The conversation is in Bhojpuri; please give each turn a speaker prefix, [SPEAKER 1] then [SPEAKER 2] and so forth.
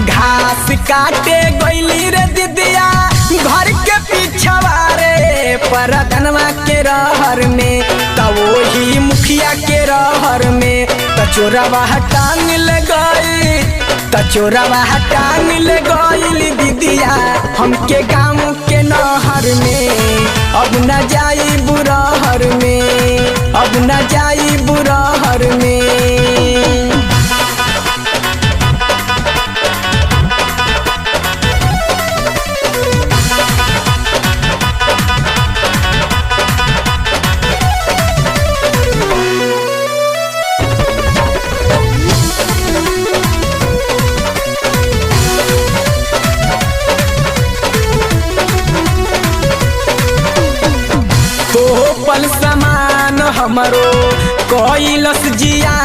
[SPEAKER 1] घास काटे गईली रे दीदिया घर के पिछवा रे परधनवा के रहर में तब वही मुखिया के रहर में तचोरवा टांग ले गई तचोरवा टांग ले गईली दीदिया हमके गाँव के नहर में अब न जाई बुरहर में अब न जाई बुरहर में। तो पल समान हमरो कोइलस जिया